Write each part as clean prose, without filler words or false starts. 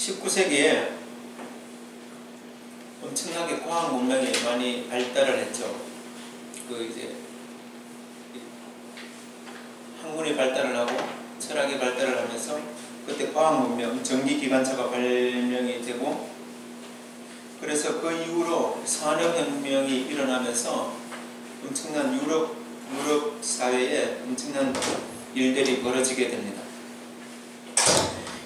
19세기에 엄청나게 과학 문명이 많이 발달을 했죠. 이제 학문이 발달을 하고 철학이 발달을 하면서 그때 과학 문명, 전기 기관차가 발명이 되고, 그래서 그 이후로 산업혁명이 일어나면서 엄청난 유럽 사회에 엄청난 일들이 벌어지게 됩니다.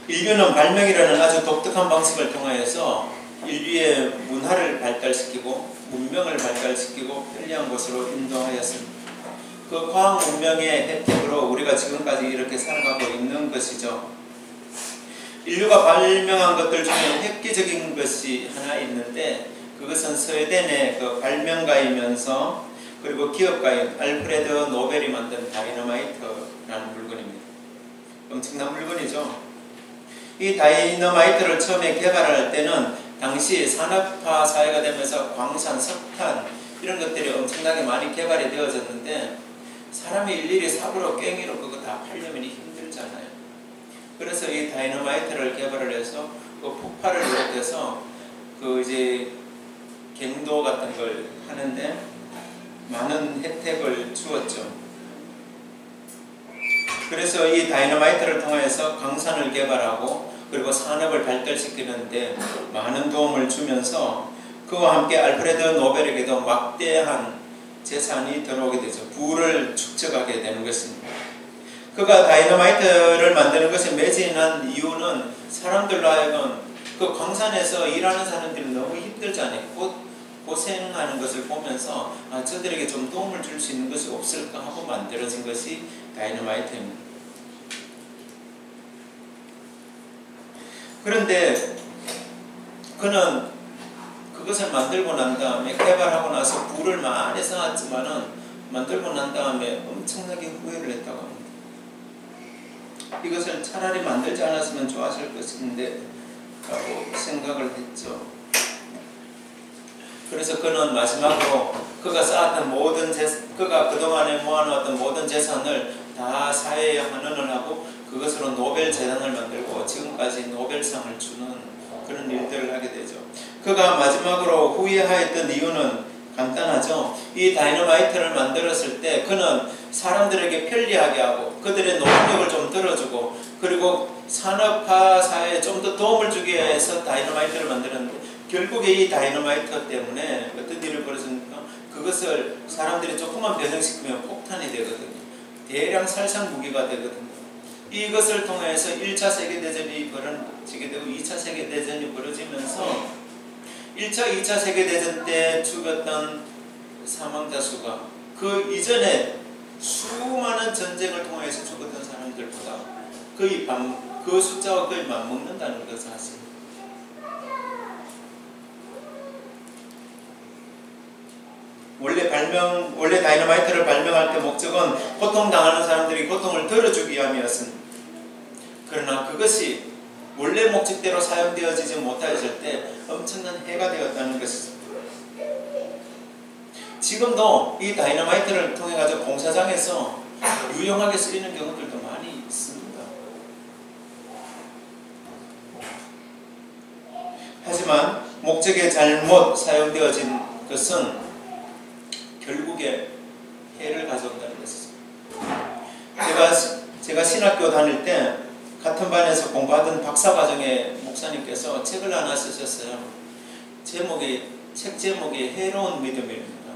인류는 발명이라는 아주 독특한 방식을 통하여서 인류의 문화를 발달시키고 문명을 발달시키고 편리한 곳으로 인도하였습니다. 그 과학 문명의 혜택으로 우리가 지금까지 이렇게 살아가고 있는 것이죠. 인류가 발명한 것들 중에 획기적인 것이 하나 있는데, 그것은 스웨덴의 그 발명가이면서 그리고 기업가인 알프레드 노벨이 만든 다이너마이트라는 물건입니다. 엄청난 물건이죠. 이 다이너마이트를 처음에 개발할 때는 당시 산업화 사회가 되면서 광산, 석탄 이런 것들이 엄청나게 많이 개발이 되어졌는데, 사람이 일일이 삽으로 괭이로 그거 다 팔려면 힘들잖아요. 그래서 이 다이너마이트를 개발을 해서 그 폭발을 일으켜서 이제 갱도 같은 걸 하는데 많은 혜택을 주었죠. 그래서 이 다이너마이트를 통해서 광산을 개발하고 그리고 산업을 발달시키는데 많은 도움을 주면서, 그와 함께 알프레드 노벨에게도 막대한 재산이 들어오게 되죠. 부를 축적하게 되는 것입니다. 그가 다이너마이트를 만드는 것에 매진한 이유는 사람들로 하여금 그 광산에서 일하는 사람들이 너무 힘들잖아요. 고생하는 것을 보면서 저들에게 좀 도움을 줄 수 있는 것이 없을까 하고 만들어진 것이 다이너마이트입니다. 그런데 그는 그것을 만들고 난 다음에, 개발하고 나서 부를 많이 쌓았지만은 만들고 난 다음에 엄청나게 후회를 했다고 합니다. 이것을 차라리 만들지 않았으면 좋았을 것인데 라고 생각을 했죠. 그래서 그는 마지막으로 그가 쌓았던 그가 그동안에 모아놓았던 모든 재산을 다 사회에 환원을 하고 그것으로 노벨 재단을 만들고 지금까지 노벨상을 주는 그런 일들을 하게 되죠. 그가 마지막으로 후회하였던 이유는 간단하죠. 이 다이너마이트를 만들었을 때 그는 사람들에게 편리하게 하고 그들의 노동력을 좀 들어주고 그리고 산업화 사회에 좀 더 도움을 주기 위해서 다이너마이트를 만들었는데, 결국에 이 다이너마이트 때문에 어떤 일을 벌였습니까? 그것을 사람들이 조금만 변형시키면 폭탄이 되거든요. 대량 살상 무기가 되거든요. 이것을 통해서 1차 세계대전이 벌어지게 되고 2차 세계대전이 벌어지면서 1차, 2차 세계대전 때 죽었던 사망자 수가 그 이전에 수많은 전쟁을 통해서 죽었던 사람들보다 그 숫자와 거의 맞먹는다는 것을 아십니다. 원래 다이너마이트를 발명할 때 목적은 고통당하는 사람들이 고통을 덜어주기 위함이었습니다. 그러나 그것이 원래 목적대로 사용되어지지 못하였을 때 엄청난 해가 되었다는 것이죠. 지금도 이 다이너마이트를 통해 가지고 공사장에서 유용하게 쓰이는 경우들도 많이 있습니다. 하지만 목적에 잘못 사용되어진 것은 결국에 해를 가져온다는 것이죠. 제가 신학교 다닐 때 같은 반에서 공부하던 박사과정의 목사님께서 책을 하나 쓰셨어요. 책 제목이 해로운 믿음입니다.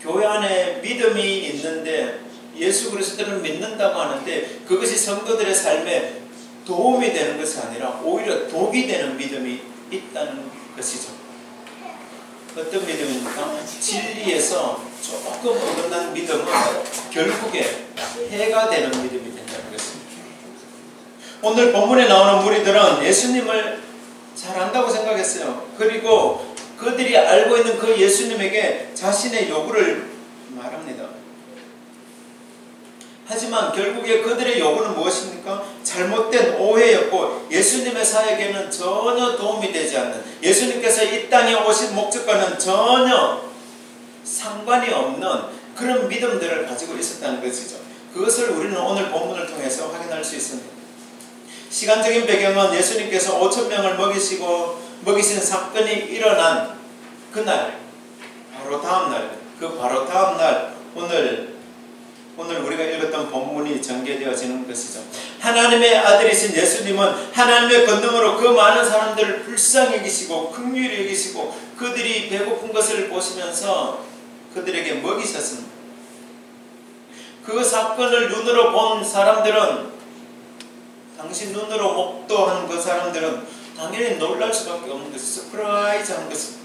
교회 안에 믿음이 있는데 예수 그리스도를 믿는다고 하는데 그것이 성도들의 삶에 도움이 되는 것이 아니라 오히려 독이 되는 믿음이 있다는 것이죠. 어떤 믿음입니까? 진리에서 조금 어긋난 믿음은 결국에 해가 되는 믿음이 된다는 것입니다. 오늘 본문에 나오는 무리들은 예수님을 잘 안다고 생각했어요. 그리고 그들이 알고 있는 그 예수님에게 자신의 요구를 말합니다. 하지만 결국에 그들의 요구는 무엇입니까? 잘못된 오해였고 예수님의 사역에는 전혀 도움이 되지 않는, 예수님께서 이 땅에 오신 목적과는 전혀 상관이 없는 그런 믿음들을 가지고 있었다는 것이죠. 그것을 우리는 오늘 본문을 통해서 확인할 수 있습니다. 시간적인 배경은 예수님께서 5,000명을 먹이신 사건이 일어난 그날, 바로 다음날, 그 바로 다음날 오늘 우리가 읽었던 본문이 전개되어지는 것이죠. 하나님의 아들이신 예수님은 하나님의 권능으로 그 많은 사람들을 불쌍히 여기시고 긍휼히 여기시고 그들이 배고픈 것을 보시면서 그들에게 먹이셨습니다. 그 사건을 눈으로 본 사람들은, 당신 눈으로 목도한 그 사람들은 당연히 놀랄 수밖에 없는 것이죠. 서프라이즈한 것입니다.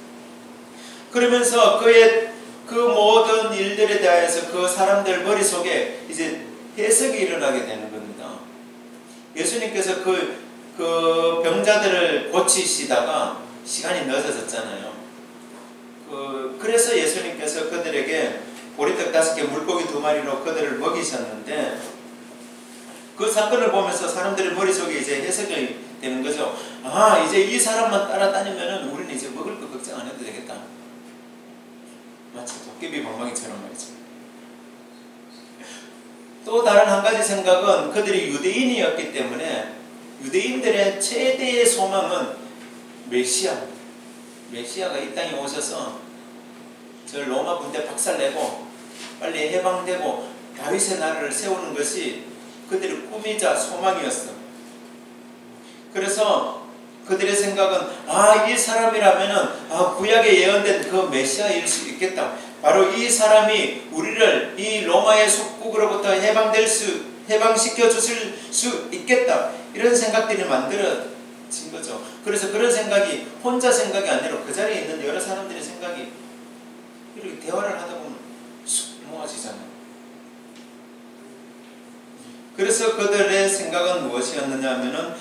그러면서 그의 그 모든 일들에 대해서 그 사람들 머릿속에 이제 해석이 일어나게 되는 겁니다. 예수님께서 그 병자들을 고치시다가 시간이 늦어졌잖아요. 그래서 예수님께서 그들에게 보리떡 5개, 물고기 2마리로 그들을 먹이셨는데, 그 사건을 보면서 사람들의 머릿속에 이제 해석이 되는 거죠. 아, 이제 이 사람만 따라다니면은 우리는 이제 먹을 거 걱정 안 해도 되겠다. 마치 도깨비 방망이처럼 말이죠. 또 다른 한 가지 생각은 그들이 유대인이었기 때문에 유대인들의 최대의 소망은 메시아가 이 땅에 오셔서 저 로마 군대 박살내고 빨리 해방되고 다윗의 나라를 세우는 것이 그들의 꿈이자 소망이었어. 그래서 그들의 생각은 이 사람이라면은 구약에 예언된 그 메시아일 수 있겠다. 바로 이 사람이 우리를 이 로마의 속국으로부터 해방시켜 주실 수 있겠다. 이런 생각들이 만들어진 거죠. 그래서 그런 생각이 혼자 생각이 아니라 그 자리에 있는 여러 사람들의 생각이 이렇게 대화를 하다 보면 쑥 모아지잖아요. 그래서 그들의 생각은 무엇이었느냐 하면은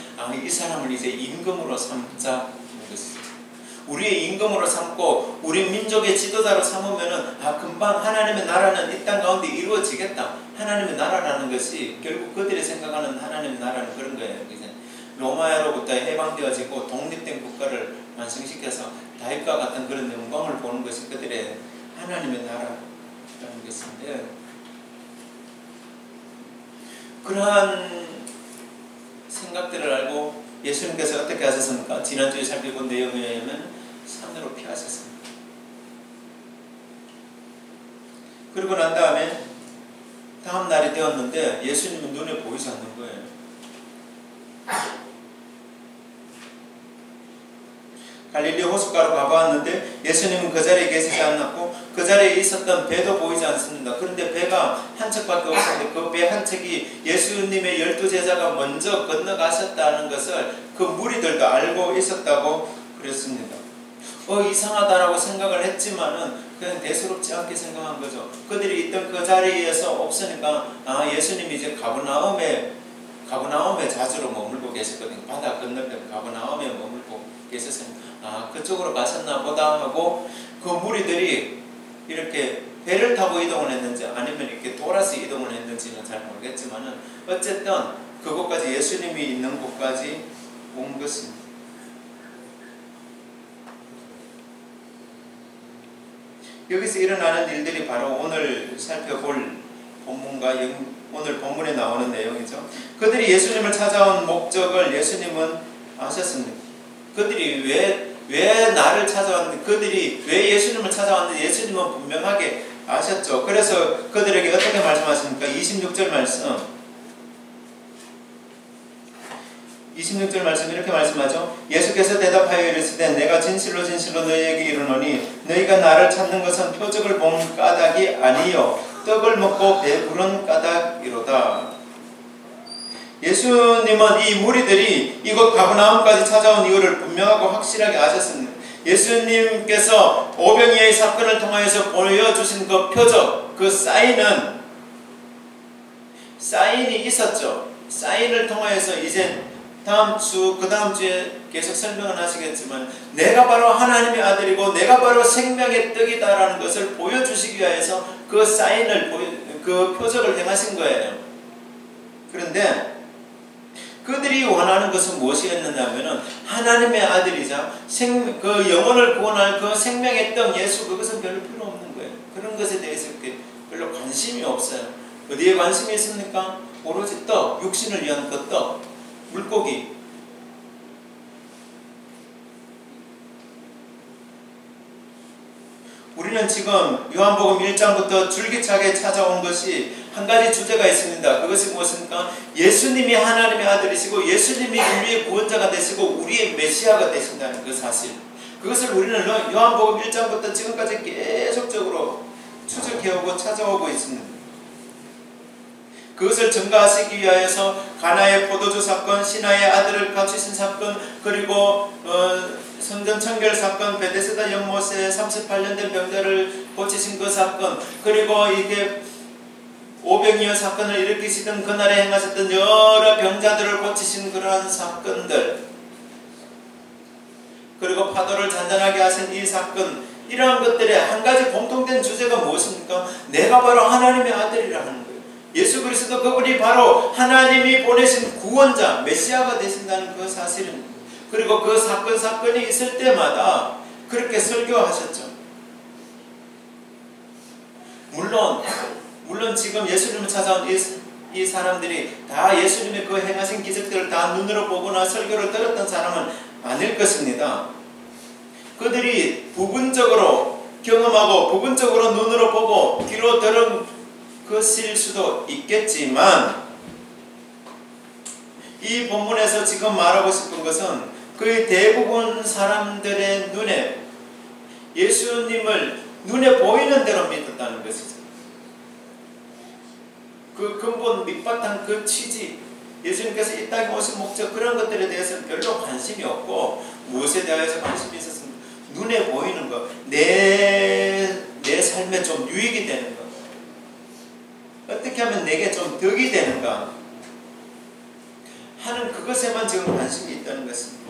이 사람을 이제 임금으로 삼자는 것이죠. 우리의 임금으로 삼고 우리 민족의 지도자로 삼으면은 금방 하나님의 나라는 이 땅 가운데 이루어지겠다. 하나님의 나라라는 것이 결국 그들이 생각하는 하나님의 나라는 그런 거예요. 이제 로마로부터 해방되어지고 독립된 국가를 완성시켜서 다윗과 같은 그런 영광을 보는 것이 그들의 하나님의 나라라는 것인데, 그러한 생각들을 알고 예수님께서 어떻게 하셨습니까? 지난주에 살펴본 내용에 의하면 산으로 피하셨습니다. 그리고 난 다음에 다음 날이 되었는데 예수님은 눈에 보이지 않는 거예요. 갈릴리 호숫가로 가보았는데 예수님은 그 자리에 계시지 않았고 그 자리에 있었던 배도 보이지 않습니다. 그런데 배가 한 척밖에 없었는데 그 배 한 척이 예수님의 12제자가 먼저 건너가셨다는 것을 그 무리들도 알고 있었다고 그랬습니다. 이상하다라고 생각을 했지만은 그냥 대수롭지 않게 생각한 거죠. 그들이 있던 그 자리에서 없으니까 예수님이 이제 가버나움에 자주로 머물고 계셨거든요. 바다 건너편 가버나움에 머물고 계셨으니까 그쪽으로 가셨나 보다 하고 그 무리들이 이렇게 배를 타고 이동을 했는지 아니면 이렇게 돌아서 이동을 했는지는 잘 모르겠지만은 어쨌든 그곳까지 예수님이 있는 곳까지 온 것입니다. 여기서 일어나는 일들이 바로 오늘 살펴볼 본문과 오늘 본문에 나오는 내용이죠. 그들이 예수님을 찾아온 목적을 예수님은 아셨습니다. 그들이 왜 나를 찾아왔는데, 그들이 왜 예수님을 찾아왔는데 예수님은 분명하게 아셨죠. 그래서 그들에게 어떻게 말씀하십니까? 26절 말씀. 26절 말씀 이렇게 말씀하죠. 예수께서 대답하여 이르시되 내가 진실로 너희에게 이르노니 너희가 나를 찾는 것은 표적을 본 까닭이 아니요 떡을 먹고 배부른 까닭이로다. 예수님은 이 무리들이 이곳 가버나움까지 찾아온 이유를 분명하고 확실하게 아셨습니다. 예수님께서 오병이어의 사건을 통하여서 보여주신 그 표적, 그 사인이 있었죠. 사인을 통하여서 이제 그 다음 주에 계속 설명을 하시겠지만 내가 바로 하나님의 아들이고 내가 바로 생명의 떡이다라는 것을 보여주시기 위해서 그 사인을 그 표적을 행하신 거예요. 그런데 그들이 원하는 것은 무엇이었느냐 하면은 하나님의 아들이자 그 영혼을 구원할 그 생명의 떡 예수, 그것은 별로 필요 없는 거예요. 그런 것에 대해서 별로 관심이 없어요. 어디에 관심이 있습니까? 오로지 떡, 육신을 위한 그 떡. 물고기. 우리는 지금 요한복음 1장부터 줄기차게 찾아온 것이 한 가지 주제가 있습니다. 그것이 무엇입니까? 예수님이 하나님의 아들이시고 예수님이 인류의 구원자가 되시고 우리의 메시아가 되신다는 그 사실. 그것을 우리는 요한복음 1장부터 지금까지 계속적으로 추적해오고 찾아오고 있습니다. 그것을 증가하시기 위하여서 가나의 포도주 사건, 신하의 아들을 갖추신 사건, 그리고 성전 청결 사건, 베데스다 연못에 38년 된 병자를 고치신 그 사건, 그리고 이게 오병이어 사건을 일으키시던 그날에 행하셨던 여러 병자들을 고치신 그러한 사건들, 그리고 파도를 잔잔하게 하신 이 사건, 이러한 것들의 한 가지 공통된 주제가 무엇입니까? 내가 바로 하나님의 아들이라는 거예요. 예수 그리스도 그분이 바로 하나님이 보내신 구원자, 메시아가 되신다는 그 사실입니다. 그리고 그 사건이 있을 때마다 그렇게 설교하셨죠. 물론 지금 예수님을 찾아온 이 사람들이 다 예수님의 그 행하신 기적들을 다 눈으로 보거나 설교를 들었던 사람은 아닐 것입니다. 그들이 부분적으로 경험하고 부분적으로 눈으로 보고 귀로 들은 것일 수도 있겠지만, 이 본문에서 지금 말하고 싶은 것은 거의 대부분 사람들의 눈에 예수님을 눈에 보이는 대로 믿었다는 것이죠. 그 근본 밑바탕 그 취지, 예수님께서 이 땅에 오신 목적, 그런 것들에 대해서는 별로 관심이 없고 무엇에 대해서 관심이 있었습니까? 눈에 보이는 것, 내 삶에 좀 유익이 되는 것, 어떻게 하면 내게 좀 덕이 되는가 하는 그것에만 지금 관심이 있다는 것입니다.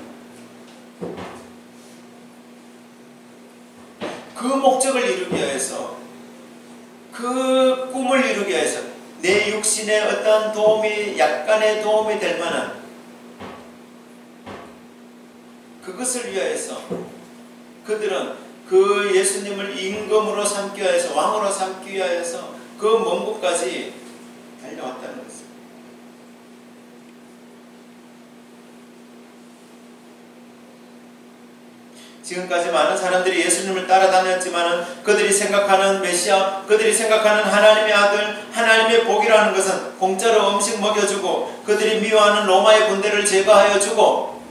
그 목적을 이루기 위해서, 그 꿈을 이루기 위해서 내 육신에 어떠한 도움이, 약간의 도움이 될 만한 그것을 위하여서 그들은 그 예수님을 임금으로 삼기 위하여서, 왕으로 삼기 위하여서 그 먼 곳까지 달려왔다는 것입니다. 지금까지 많은 사람들이 예수님을 따라다녔지만 그들이 생각하는 메시아, 그들이 생각하는 하나님의 아들, 하나님의 복이라는 것은 공짜로 음식 먹여주고, 그들이 미워하는 로마의 군대를 제거하여 주고,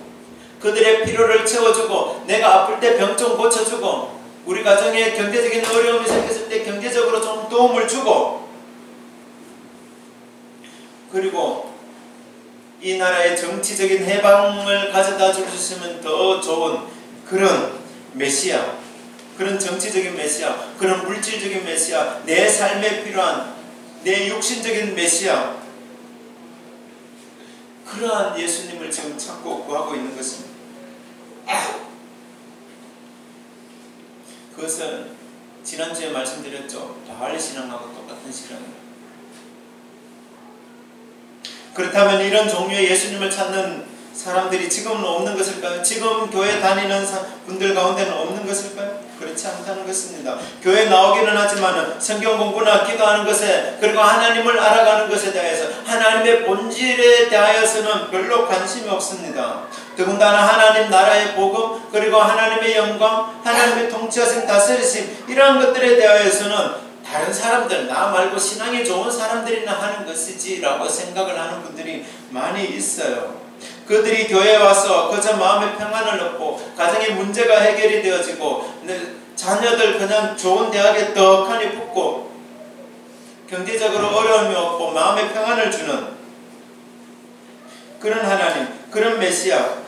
그들의 필요를 채워주고, 내가 아플 때 병 좀 고쳐주고, 우리 가정에 경제적인 어려움이 생겼을 때 경제적으로 좀 도움을 주고, 그리고 이 나라의 정치적인 해방을 가져다 주시면 더 좋은 그런 메시아, 그런 정치적인 메시아, 그런 물질적인 메시아, 내 삶에 필요한 내 육신적인 메시아, 그러한 예수님을 지금 찾고 구하고 있는 것입니다. 그것은 지난주에 말씀드렸죠. 바알 신앙하고 똑같은 신앙입니다. 그렇다면 이런 종류의 예수님을 찾는 사람들이 지금은 없는 것일까요? 지금 교회 다니는 분들 가운데는 없는 것일까요? 그렇지 않다는 것입니다. 교회 나오기는 하지만 성경 공부나 기도하는 것에, 그리고 하나님을 알아가는 것에 대해서, 하나님의 본질에 대하여서는 별로 관심이 없습니다. 더군다나 하나님 나라의 복음, 그리고 하나님의 영광, 하나님의 통치하신 다스리심, 이러한 것들에 대하여서는 다른 사람들, 나 말고 신앙이 좋은 사람들이나 하는 것이지 라고 생각을 하는 분들이 많이 있어요. 그들이 교회에 와서 그저 마음의 평안을 얻고, 가정의 문제가 해결이 되어지고, 자녀들 그냥 좋은 대학에 떡하니 붙고, 경제적으로 어려움이 없고 마음의 평안을 주는 그런 하나님, 그런 메시아,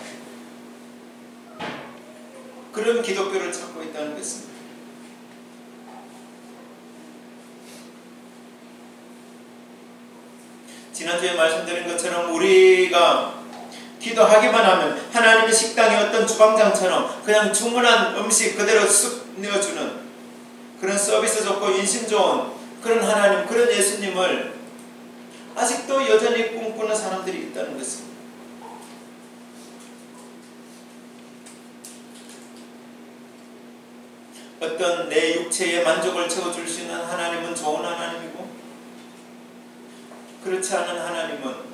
그런 기독교를 찾고 있다는 것입니다. 지난주에 말씀드린 것처럼 우리가 기도하기만 하면 하나님의 식당의 어떤 주방장처럼 그냥 주문한 음식 그대로 쓱 내어주는 그런 서비스 좋고 인심 좋은 그런 하나님, 그런 예수님을 아직도 여전히 꿈꾸는 사람들이 있다는 것입니다. 어떤 내 육체의 만족을 채워줄 수 있는 하나님은 좋은 하나님이고, 그렇지 않은 하나님은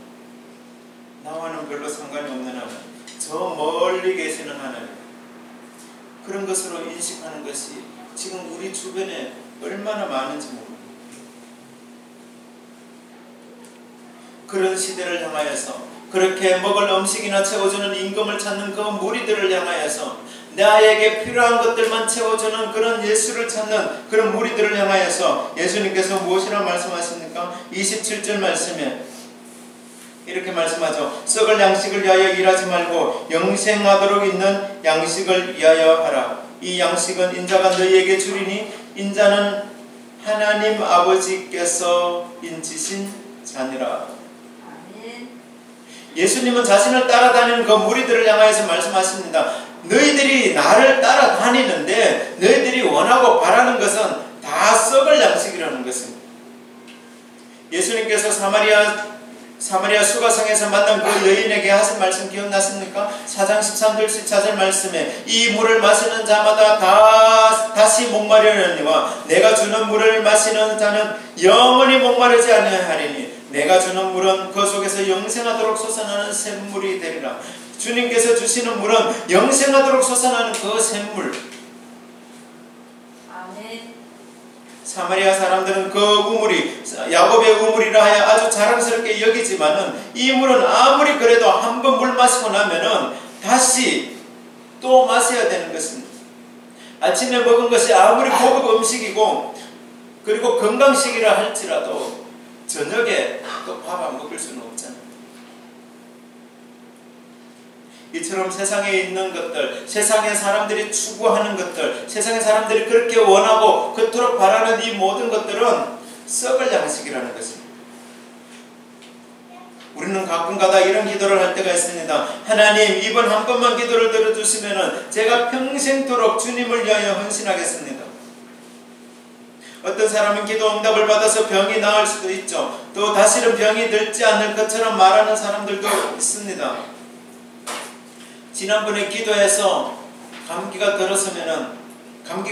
나와는 별로 상관이 없는 하나님, 저 멀리 계시는 하나님, 그런 것으로 인식하는 것이 지금 우리 주변에 얼마나 많은지 모릅니다. 그런 시대를 향하여서 그렇게 먹을 음식이나 채워주는 임금을 찾는 그 무리들을 향하여서 나에게 필요한 것들만 채워주는 그런 예수를 찾는 그런 무리들을 향하여서 예수님께서 무엇이라 말씀하십니까? 27절 말씀에 이렇게 말씀하죠. 썩을 양식을 위하여 일하지 말고 영생하도록 있는 양식을 위하여 하라. 이 양식은 인자가 너희에게 주리니 인자는 하나님 아버지께서 인치신 자니라. 예수님은 자신을 따라다니는 그 무리들을 향하여서 말씀하십니다. 너희들이 나를 따라다니는데 너희들이 원하고 바라는 것은 다 썩을 양식이라는 것입니다. 예수님께서 사마리아 수가성에서 만난 그 여인에게 하신 말씀 기억나십니까? 4장 13절 14절 말씀에 이 물을 마시는 자마다 다시 목마르려니와 내가 주는 물을 마시는 자는 영원히 목마르지 아니하리니 내가 주는 물은 그 속에서 영생하도록 솟아나는 샘물이 되리라. 주님께서 주시는 물은 영생하도록 솟아나는 그 샘물. 아멘. 사마리아 사람들은 그 우물이 야곱의 우물이라 하여 아주 자랑스럽게 여기지만은 이 물은 아무리 그래도 한 번 물 마시고 나면은 다시 또 마셔야 되는 것입니다. 아침에 먹은 것이 아무리 고급 음식이고 그리고 건강식이라 할지라도 저녁에 또 밥 안 먹을 수는 없잖아요. 이처럼 세상에 있는 것들, 세상의 사람들이 추구하는 것들, 세상의 사람들이 그렇게 원하고 그토록 바라는 이 모든 것들은 썩을 양식이라는 것입니다. 우리는 가끔가다 이런 기도를 할 때가 있습니다. 하나님, 이번 한 번만 기도를 들어주시면 제가 평생토록 주님을 위하여 헌신하겠습니다. 어떤 사람은 기도 응답을 받아서 병이 나을 수도 있죠. 또 다시는 병이 들지 않을 것처럼 말하는 사람들도 있습니다. 지난번에 기도해서 감기가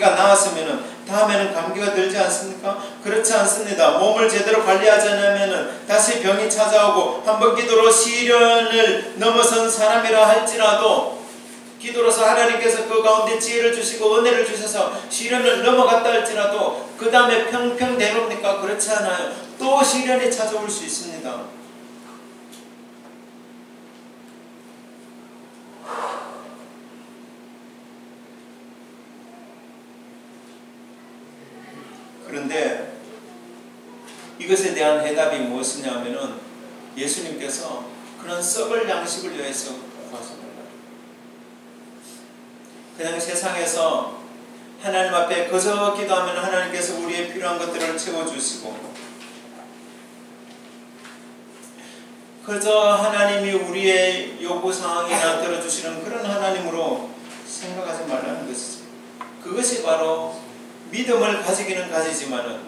나았으면은 다음에는 감기가 들지 않습니까? 그렇지 않습니다. 몸을 제대로 관리하지 않으면은 다시 병이 찾아오고 한번 기도로 시련을 넘어선 사람이라 할지라도 기도로서 하나님께서 그 가운데 지혜를 주시고 은혜를 주셔서 시련을 넘어갔다 할지라도 그 다음에 평평대로입니까? 그렇지 않아요. 또 시련이 찾아올 수 있습니다. 그런데 이것에 대한 해답이 무엇이냐면은 예수님께서 그런 썩을 양식을 위해서 구하십니다. 그냥 세상에서 하나님 앞에 거저 기도하면 하나님께서 우리의 필요한 것들을 채워주시고 그저 하나님이 우리의 요구사항이나 들어주시는 그런 하나님으로 생각하지 말라는 것이죠. 그것이 바로 믿음을 가지기는 가지지만은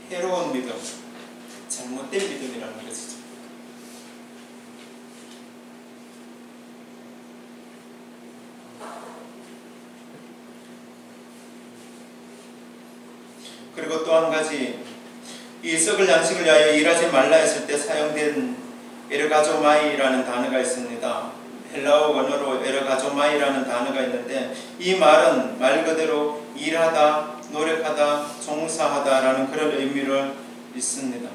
해로운 믿음, 잘못된 믿음이라는 것이죠. 그리고 또 한 가지, 이 썩을 양식을 위하여 일하지 말라 했을 때 사용된 에르가조마이라는 단어가 있습니다. 헬라어 원어로 에르가조마이라는 단어가 있는데 이 말은 말 그대로 일하다, 노력하다, 종사하다라는 그런 의미를 있습니다.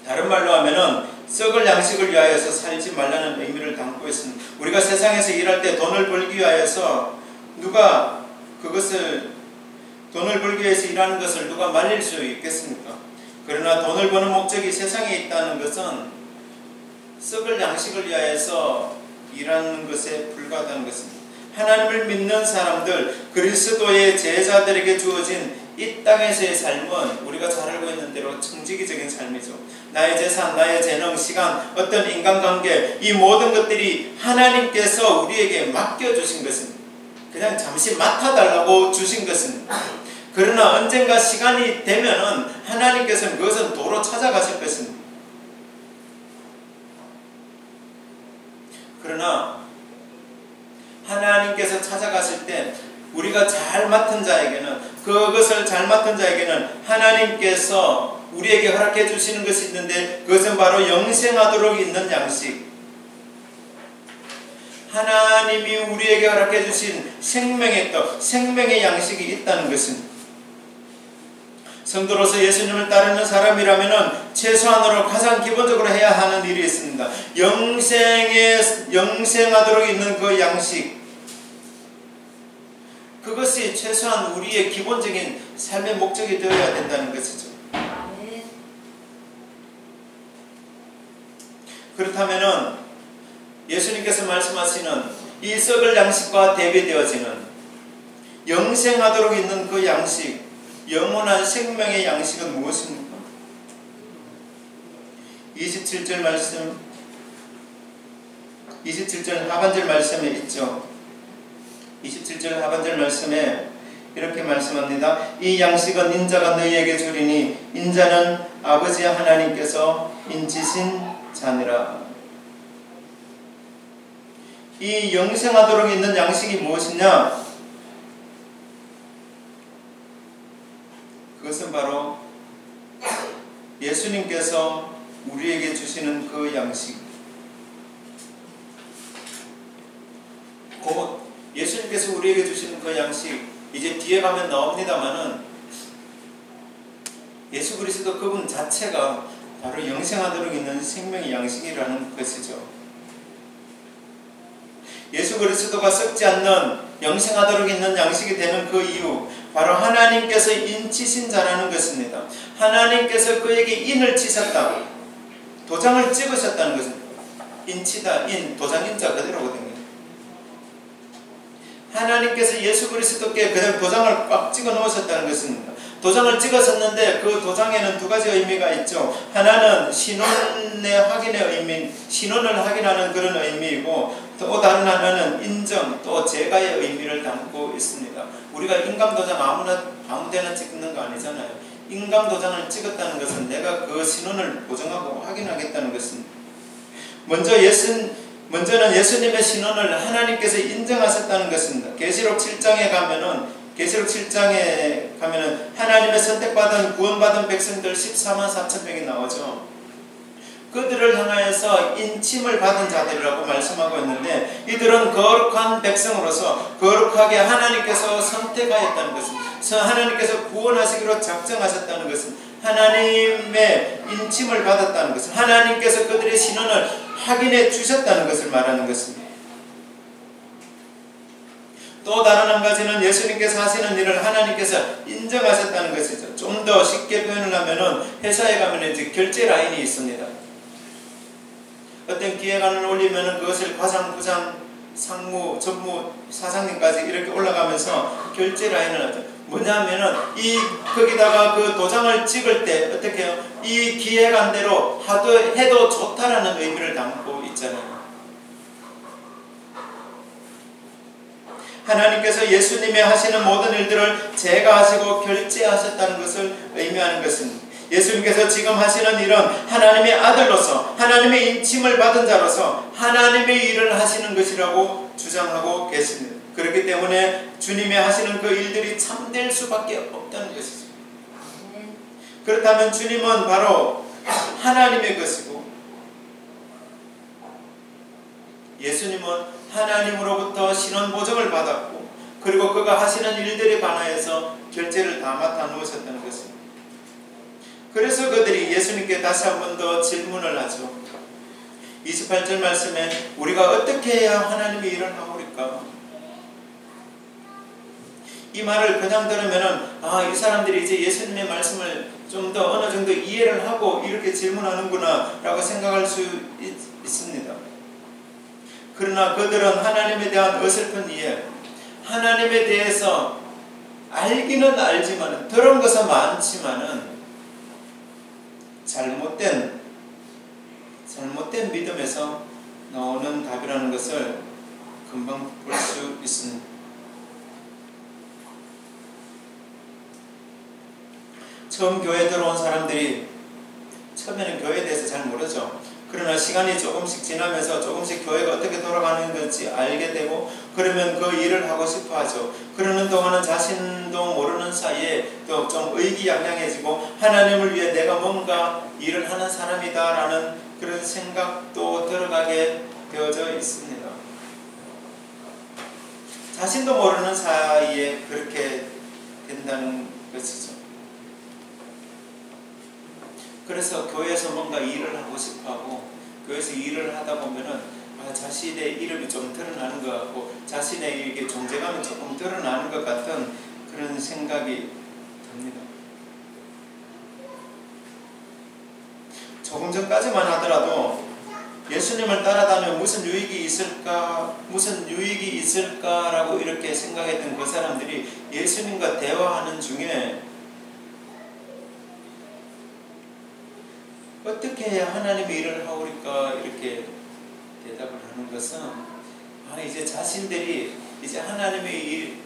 다른 말로 하면은 썩을 양식을 위하여서 살지 말라는 의미를 담고 있습니다. 우리가 세상에서 일할 때 돈을 벌기 위하여서 누가 돈을 벌기 위해서 일하는 것을 누가 말릴 수 있겠습니까? 그러나 돈을 버는 목적이 세상에 있다는 것은 썩을 양식을 위하여서 일하는 것에 불과하다는 것입니다. 하나님을 믿는 사람들, 그리스도의 제자들에게 주어진 이 땅에서의 삶은 우리가 잘 알고 있는 대로 청지기적인 삶이죠. 나의 재산, 나의 재능, 시간, 어떤 인간관계, 이 모든 것들이 하나님께서 우리에게 맡겨주신 것입니다. 그냥 잠시 맡아달라고 주신 것입니다. 그러나 언젠가 시간이 되면은 하나님께서는 그것은 도로 찾아가실 것입니다. 그러나 하나님께서 찾아가실 때 우리가 잘 맡은 자에게는, 그것을 잘 맡은 자에게는 하나님께서 우리에게 허락해 주시는 것이 있는데 그것은 바로 영생하도록 있는 양식. 하나님이 우리에게 허락해 주신 생명의 떡, 생명의 양식이 있다는 것은 성도로서 예수님을 따르는 사람이라면 최소한으로 가장 기본적으로 해야 하는 일이 있습니다. 영생하도록 있는 그 양식, 그것이 최소한 우리의 기본적인 삶의 목적이 되어야 된다는 것이죠. 그렇다면 예수님께서 말씀하시는 이 썩을 양식과 대비되어지는 영생하도록 있는 그 양식, 영원한 생명의 양식은 무엇입니까? 27절 말씀, 27절 하반절 말씀에 있죠. 27절 하반절 말씀에 이렇게 말씀합니다. 이 양식은 인자가 너희에게 주리니 인자는 아버지 하나님께서 인치신 자니라. 이 영생하도록 있는 양식이 무엇이냐? 그것은 바로 예수님께서 우리에게 주시는 그 양식. 곧 예수님께서 우리에게 주시는 그 양식, 이제 뒤에 가면 나옵니다마는 예수 그리스도 그분 자체가 바로 영생하도록 있는 생명의 양식이라는 것이죠. 예수 그리스도가 썩지 않는 영생하도록 있는 양식이 되는 그 이유, 바로 하나님께서 인치신 자라는 것입니다. 하나님께서 그에게 인을 치셨다, 도장을 찍으셨다는 것입니다. 인치다, 도장 인자 그대로거든요. 하나님께서 예수 그리스도께 그냥 도장을 꽉 찍어 놓으셨다는 것입니다. 도장을 찍었었는데 그 도장에는 두 가지 의미가 있죠. 하나는 신원의 확인의 의미, 신원을 확인하는 그런 의미이고, 또 다른 하나는 인정, 또 제가의 의미를 담고 있습니다. 우리가 인감 도장 아무데나 찍는 거 아니잖아요. 인감 도장을 찍었다는 것은 내가 그 신원을 보증하고 확인하겠다는 것입니다. 먼저는 예수님의 신원을 하나님께서 인정하셨다는 것입니다. 계시록 7장에 가면은 하나님의 선택받은 구원받은 백성들 14만 4천 명이 나오죠. 그들을 향하여서 인침을 받은 자들이라고 말씀하고 있는데, 이들은 거룩한 백성으로서 거룩하게 하나님께서 선택하였다는 것은, 하나님께서 구원하시기로 작정하셨다는 것은, 하나님의 인침을 받았다는 것은, 하나님께서 그들의 신원을 확인해 주셨다는 것을 말하는 것입니다. 또 다른 한 가지는 예수님께서 하시는 일을 하나님께서 인정하셨다는 것이죠. 좀 더 쉽게 표현을 하면은 회사에 가면 이제 결제 라인이 있습니다. 어떤 기획안을 올리면은 그것을 과장, 부장, 상무, 전무, 사장님까지 이렇게 올라가면서 결제 라인을 하죠. 뭐냐면은 거기다가 그 도장을 찍을 때 어떻게 해요? 이 기획안대로 해도 좋다라는 의미를 담고 있잖아요. 하나님께서 예수님이 하시는 모든 일들을 제가 하시고 결제하셨다는 것을 의미하는 것입니다. 예수님께서 지금 하시는 일은 하나님의 아들로서, 하나님의 인침을 받은 자로서 하나님의 일을 하시는 것이라고 주장하고 계십니다. 그렇기 때문에 주님이 하시는 그 일들이 참될 수밖에 없다는 것이죠. 그렇다면 주님은 바로 하나님의 것이고, 예수님은 하나님으로부터 신원 보증을 받았고, 그리고 그가 하시는 일들에 관하여서 결제를 다 맡아 놓으셨다는 것입니다. 그래서 그들이 예수님께 다시 한 번 더 질문을 하죠. 28절 말씀에 우리가 어떻게 해야 하나님의 일을 하오리까? 이 말을 그냥 들으면은 이 사람들이 이제 예수님의 말씀을 좀 더 어느 정도 이해를 하고 이렇게 질문하는구나 라고 생각할 수 있습니다. 그러나 그들은 하나님에 대한 어설픈 이해, 하나님에 대해서 알기는 알지만, 들은 것은 많지만은 잘못된 믿음에서 나오는 답이라는 것을 금방 볼 수 있습니다. 처음 교회 들어온 사람들이 처음에는 교회에 대해서 잘 모르죠. 그러나 시간이 조금씩 지나면서 조금씩 교회가 어떻게 돌아가는 건지 알게 되고 그러면 그 일을 하고 싶어 하죠. 그러는 동안은 자신도 모르는 사이에 또 좀 의기양양해지고 하나님을 위해 내가 뭔가 일을 하는 사람이다라는 그런 생각도 들어가게 되어져 있습니다. 자신도 모르는 사이에 그렇게 된다는 것이죠. 그래서 교회에서 뭔가 일을 하고 싶어하고 교회에서 일을 하다 보면은 자신의 이름이 좀 드러나는 것 같고 자신의 이렇게 존재감이 조금 드러나는 것 같은 그런 생각이 듭니다. 조금 전까지만 하더라도 예수님을 따라다니면 무슨 유익이 있을까라고 이렇게 생각했던 그 사람들이 예수님과 대화하는 중에 어떻게 해야 하나님의 일을 하오리까 이렇게 대답을 하는 것은 이제 자신들이 이제 하나님의 일,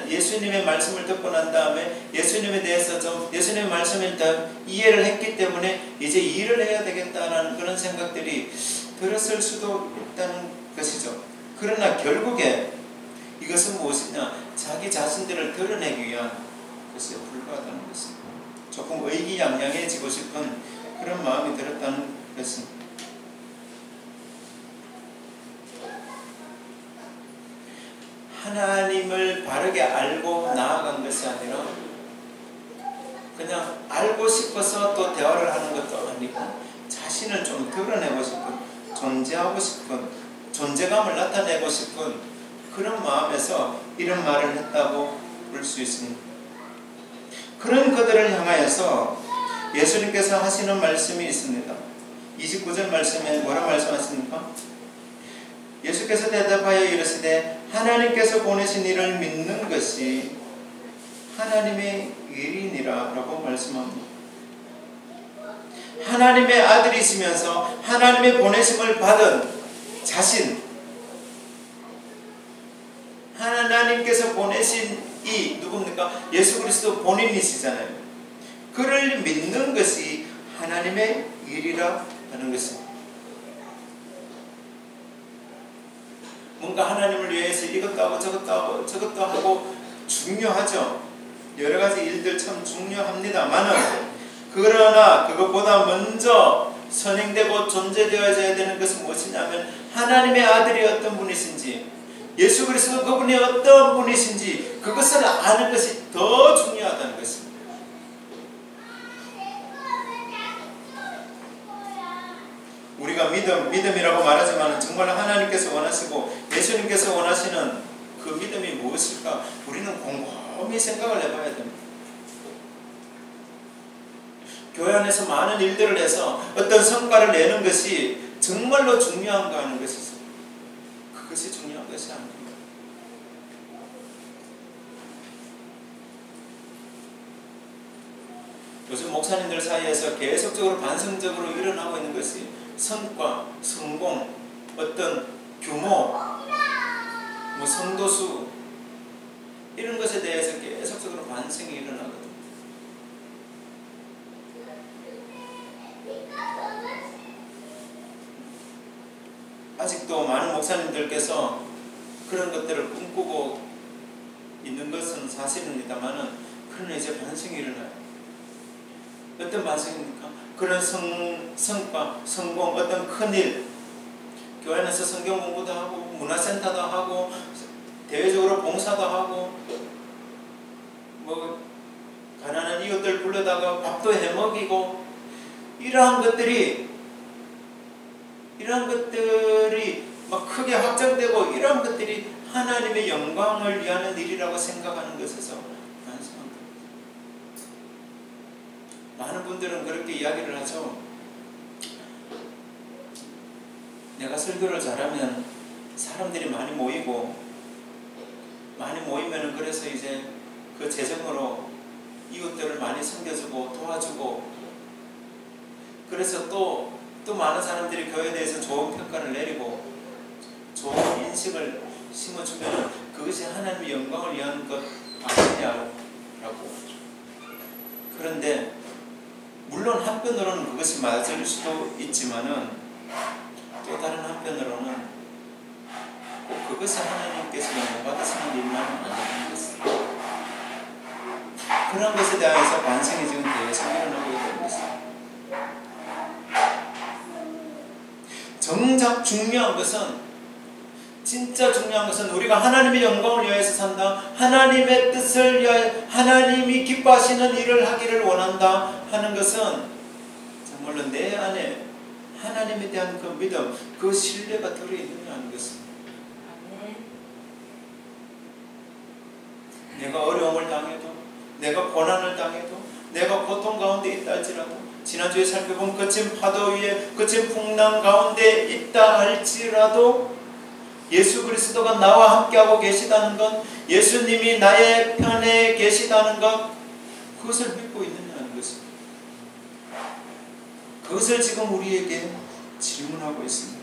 예수님의 말씀을 듣고 난 다음에 예수님에 대해서 좀 예수님의 말씀을 일단 이해를 했기 때문에 이제 일을 해야 되겠다는 그런 생각들이 들었을 수도 있다는 것이죠. 그러나 결국에 이것은 무엇이냐? 자기 자신들을 드러내기 위한 것에 불과하다는 것입니다. 조금 의기양양해지고 싶은 그런 마음이 들었다는 것입니다. 하나님을 바르게 알고 나아간 것이 아니라 그냥 알고 싶어서 또 대화를 하는 것도 아니고 자신을 좀 드러내고 싶은, 존재하고 싶은, 존재감을 나타내고 싶은 그런 마음에서 이런 말을 했다고 볼 수 있습니다. 그런 그들을 향하여서 예수님께서 하시는 말씀이 있습니다. 29절 말씀에 뭐라 말씀하십니까? 예수께서 대답하여 이르시되 하나님께서 보내신 이를 믿는 것이 하나님의 일이니라 라고 말씀합니다. 하나님의 아들이시면서 하나님의 보내심을 받은 자신, 하나님께서 보내신 이 누굽니까? 예수 그리스도 본인이시잖아요. 그를 믿는 것이 하나님의 일이라 하는 것입니다. 뭔가 하나님을 위해서 이것도 하고 저것도 하고 중요하죠. 여러 가지 일들 참 중요합니다만은 그러나 그것보다 먼저 선행되고 존재되어져야 되는 것은 무엇이냐면 하나님의 아들이 어떤 분이신지 예수 그리스도 그분이 어떤 분이신지 그것을 아는 것이 더 중요하다는 것입니다. 우리가 믿음이라고 말하지만 정말 하나님께서 원하시고 예수님께서 원하시는 그 믿음이 무엇일까? 우리는 곰곰이 생각을 해봐야 됩니다. 교회 안에서 많은 일들을 해서 어떤 성과를 내는 것이 정말로 중요한가 하는 것이죠. 그것이 중요한 것이 아닙니다. 요즘 목사님들 사이에서 계속적으로 반성적으로 일어나고 있는 것이 성과, 성공, 어떤 규모, 성도수 이런 것에 대해서 계속적으로 반성이 일어나거든요. 아직도 많은 목사님들께서 그런 것들을 꿈꾸고 있는 것은 사실입니다만은 그러나 이제 반성이 일어나요. 어떤 반성입니까? 그런 성과, 성공, 어떤 큰일, 교회 안에서 성경 공부도 하고 문화센터도 하고 대외적으로 봉사도 하고 가난한 이웃들 불러다가 밥도 해먹이고 이러한 것들이 막 크게 확장되고 이러한 것들이 하나님의 영광을 위하는 일이라고 생각하는 것에서 반성합니다. 많은 분들은 그렇게 이야기를 하죠. 내가 설교를 잘하면 사람들이 많이 모이고 많이 모이면은 그래서 이제 그 재정으로 이웃들을 많이 섬겨주고 도와주고 그래서 또 많은 사람들이 교회에 대해서 좋은 평가를 내리고 좋은 인식을 심어주면 그것이 하나님의 영광을 위한 것 아니냐라고. 그런데 물론 한편으로는 그것이 맞을 수도 있지만은 또 다른 한편으로는 꼭 그것이 하나님께서 영광받으시는 일만은 아니라는 것입니다. 그런 것에 대해서 반성이 지금 계속 일어나고 있는 것입니다. 정작 중요한 것은, 진짜 중요한 것은 우리가 하나님의 영광을 위하여서 산다, 하나님의 뜻을 위하여 하나님이 기뻐하시는 일을 하기를 원한다 하는 것은 정말로 내 안에 하나님에 대한 그 믿음, 그 신뢰가 들어있느냐는 것입니다. 내가 어려움을 당해도, 내가 고난을 당해도, 내가 고통 가운데 있다 할지라도, 지난주에 살펴본 거친 파도 위에 거친 풍랑 가운데 있다 할지라도 예수 그리스도가 나와 함께하고 계시다는 것, 예수님이 나의 편에 계시다는 것, 그것을 믿고 있느냐는 것입니다. 그것을 지금 우리에게 질문하고 있습니다.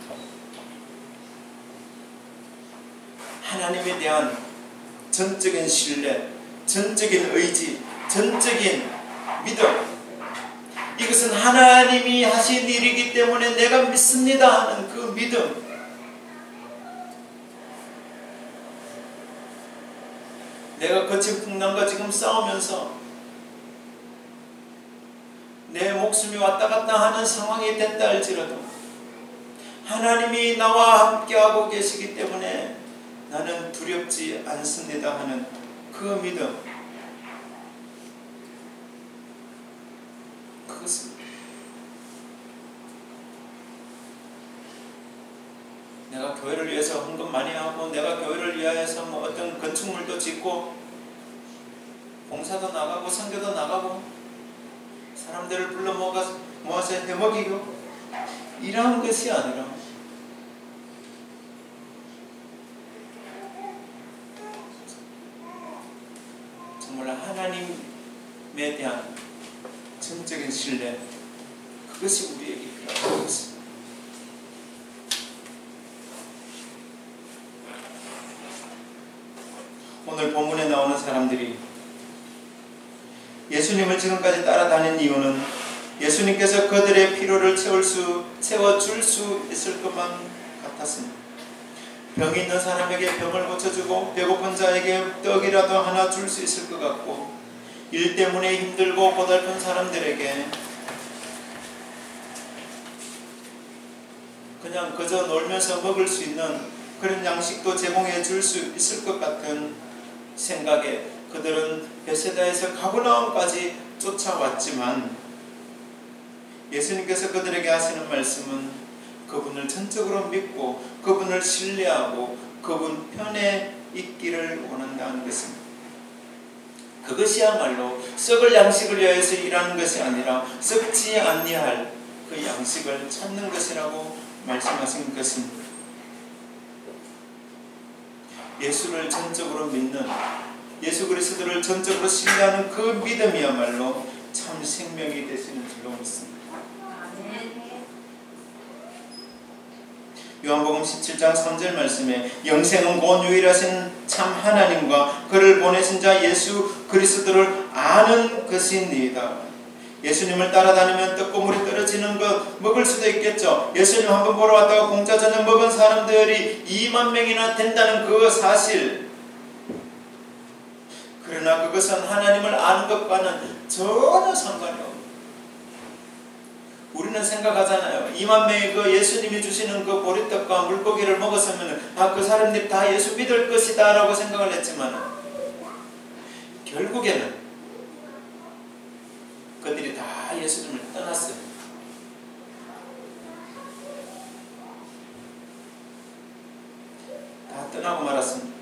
하나님에 대한 전적인 신뢰, 전적인 의지, 전적인 믿음, 이것은 하나님이 하신 일이기 때문에 내가 믿습니다 하는 그 믿음, 내가 거친 풍랑과 지금 싸우면서 내 목숨이 왔다 갔다 하는 상황이 됐다 할지라도 하나님이 나와 함께하고 계시기 때문에 나는 두렵지 않습니다 하는 그 믿음, 그것은 내가 교회를 위해서 헌금 많이 하고, 내가 교회를 위하여서 어떤 건축물도 짓고, 봉사도 나가고, 선교도 나가고, 사람들을 불러 모아서 해먹이고, 이러한 것이 아니라 정말 하나님에 대한 전적인 신뢰, 그것이 우리에게 필요한 것입니다. 오늘 본문에 나오는 사람들이 예수님을 지금까지 따라다닌 이유는 예수님께서 그들의 필요를 채워줄 수 있을 것만 같았습니다. 병이 있는 사람에게 병을 고쳐주고, 배고픈 자에게 떡이라도 하나 줄 수 있을 것 같고, 일 때문에 힘들고 고달픈 사람들에게 그냥 그저 놀면서 먹을 수 있는 그런 양식도 제공해 줄 수 있을 것 같은 생각에 그들은 베세다에서 가버나움까지 쫓아왔지만, 예수님께서 그들에게 하시는 말씀은 그분을 전적으로 믿고 그분을 신뢰하고 그분 편에 있기를 원한다는 것입니다. 그것이야말로 썩을 양식을 위하여서 일하는 것이 아니라 썩지 아니할 그 양식을 찾는 것이라고 말씀하신 것입니다. 예수를 전적으로 믿는, 예수 그리스도를 전적으로 신뢰하는 그 믿음이야말로 참 생명이 되시는 줄로 믿습니다. 요한복음 17장 3절 말씀에 영생은 곧 유일하신 참 하나님과 그를 보내신 자 예수 그리스도를 아는 것이니이다. 예수님을 따라다니면 떡고물이 떨어지는 것 먹을 수도 있겠죠. 예수님 한번 보러 왔다가 공짜 저녁 먹은 사람들이 2만 명이나 된다는 그 사실, 그러나 그것은 하나님을 아는 것과는 전혀 상관이 없습니다. 우리는 생각하잖아요. 2만 명이 그 예수님이 주시는 그 보리떡과 물고기를 먹었으면 그 사람들이 다 예수 믿을 것이다 라고 생각을 했지만, 결국에는 그들이 다 예수님을 떠났어요. 다 떠나고 말았습니다.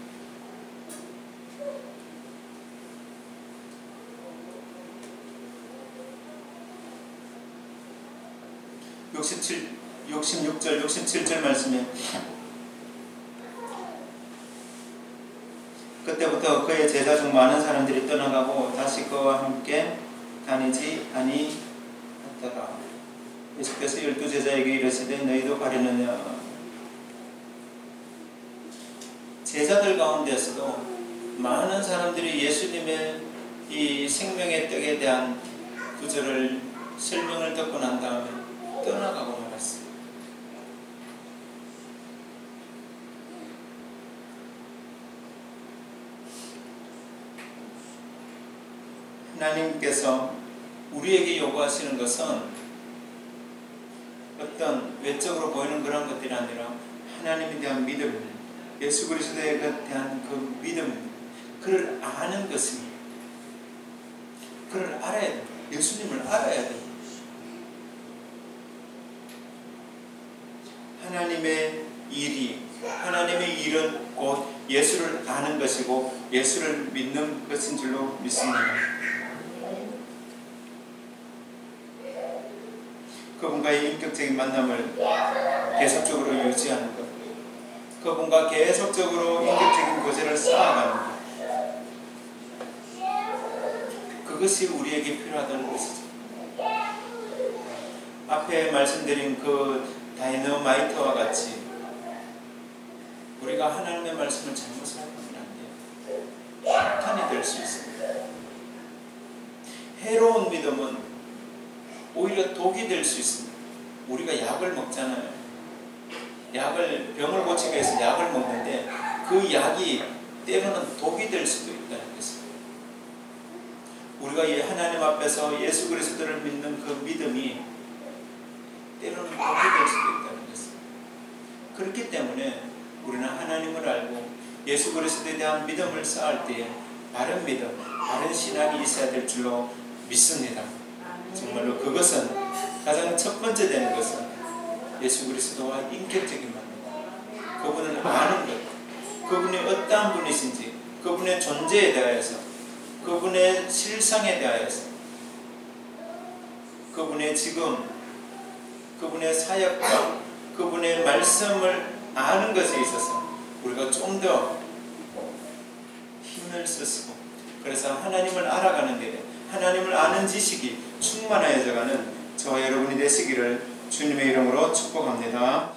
(66절) 67절 말씀에 그때부터 그의 제자 중 많은 사람들이 떠나가고 다시 그와 함께 다니지 아니하더라. 예수께서 12제자에게 이르시되 너희도 가려느냐. 제자들 가운데서도 많은 사람들이 예수님의 이 생명의 떡에 대한 구절을 설명을 듣고 난 다음에 떠나가고 말았어요. 하나님께서 우리에게 요구하시는 것은 어떤 외적으로 보이는 그런 것들이 아니라 하나님에 대한 믿음, 예수 그리스도에 대한 그 믿음, 그를 아는 것입니다. 그를 알아야 됩니다. 예수님을 알아야 됩니다. 하나님의 일은 곧 예수를 아는 것이고 예수를 믿는 것인 줄로 믿습니다. 그분과의 인격적인 만남을 계속적으로 유지하는 것, 그분과 계속적으로 인격적인 교제를 쌓아가는 것, 그것이 우리에게 필요하다는 것이죠. 앞에 말씀드린 그 다이너마이트와 같이 우리가 하나님의 말씀을 잘못 사용하면 안 돼요. 폭탄이 될 수 있습니다. 해로운 믿음은 오히려 독이 될 수 있습니다. 우리가 약을 먹잖아요. 병을 고치기 위해서 약을 먹는데 그 약이 때로는 독이 될 수도 있다는 것입니다. 우리가 하나님 앞에서 예수 그리스도를 믿는 그 믿음이 때로는 독이 될 수도 있다는 것입니다. 그렇기 때문에 우리는 하나님을 알고 예수 그리스도에 대한 믿음을 쌓을 때에 바른 믿음, 바른 신앙이 있어야 될 줄로 믿습니다. 정말로 그것은 가장 첫 번째 되는 것은 예수 그리스도와 인격적인 만남, 그분을 아는 것, 그분이 어떠한 분이신지, 그분의 존재에 대하여서, 그분의 실상에 대하여서, 그분의 지금, 그분의 사역과 그분의 말씀을 아는 것에 있어서 우리가 좀 더 힘을 쓰고, 그래서 하나님을 알아가는 데 하나님을 아는 지식이 충만해져가는 저와 여러분이 되시기를 주님의 이름으로 축복합니다.